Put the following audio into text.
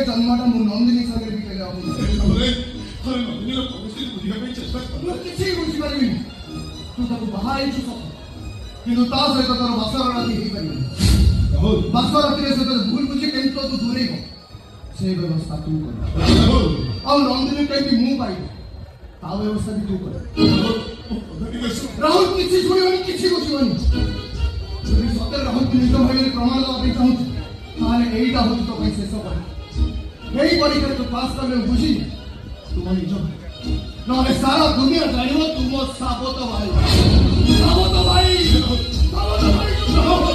जन्मटा मु नंदिनी संगे भी केले हम अरे अरे नंदिनी रो कौन बुझिया पे चेष्टा कर किसी बुझी पारिबी तू ताको बाहाई छु सब किंतु ता सहित तोर बसर राती ही पारिबी राहुल बसर राती से तो भूल बुझी केंतो तू दूरे को से व्यवस्था तू कर राहुल और नंदिनी के मुंह पाई ता व्यवस्था भी तू कर राहुल किसी छुड़ियोनी किसी को छुड़ियोनी যদি সত্যি রাহুল নিজ ভাবে প্রমাণ দেওয়া ପାଇଁ ଚାହୁଁଛୁ তাহলে এইটা হচ্ছে তো ପାଇଁ ଶେଷ ପରୀକ୍ଷା এই পরীক্ষাରେ ତୁ ପାସ୍ କଲେ ବୁଝି ତୁମ ନିଜ ଭାଇ ନହେଲେ ସାରା ଦୁନିଆ ଜାଣିବ ତୁମ ସାବତ ଭାଇ ସାବତ ଭାଇ ସାବତ ଭାଇ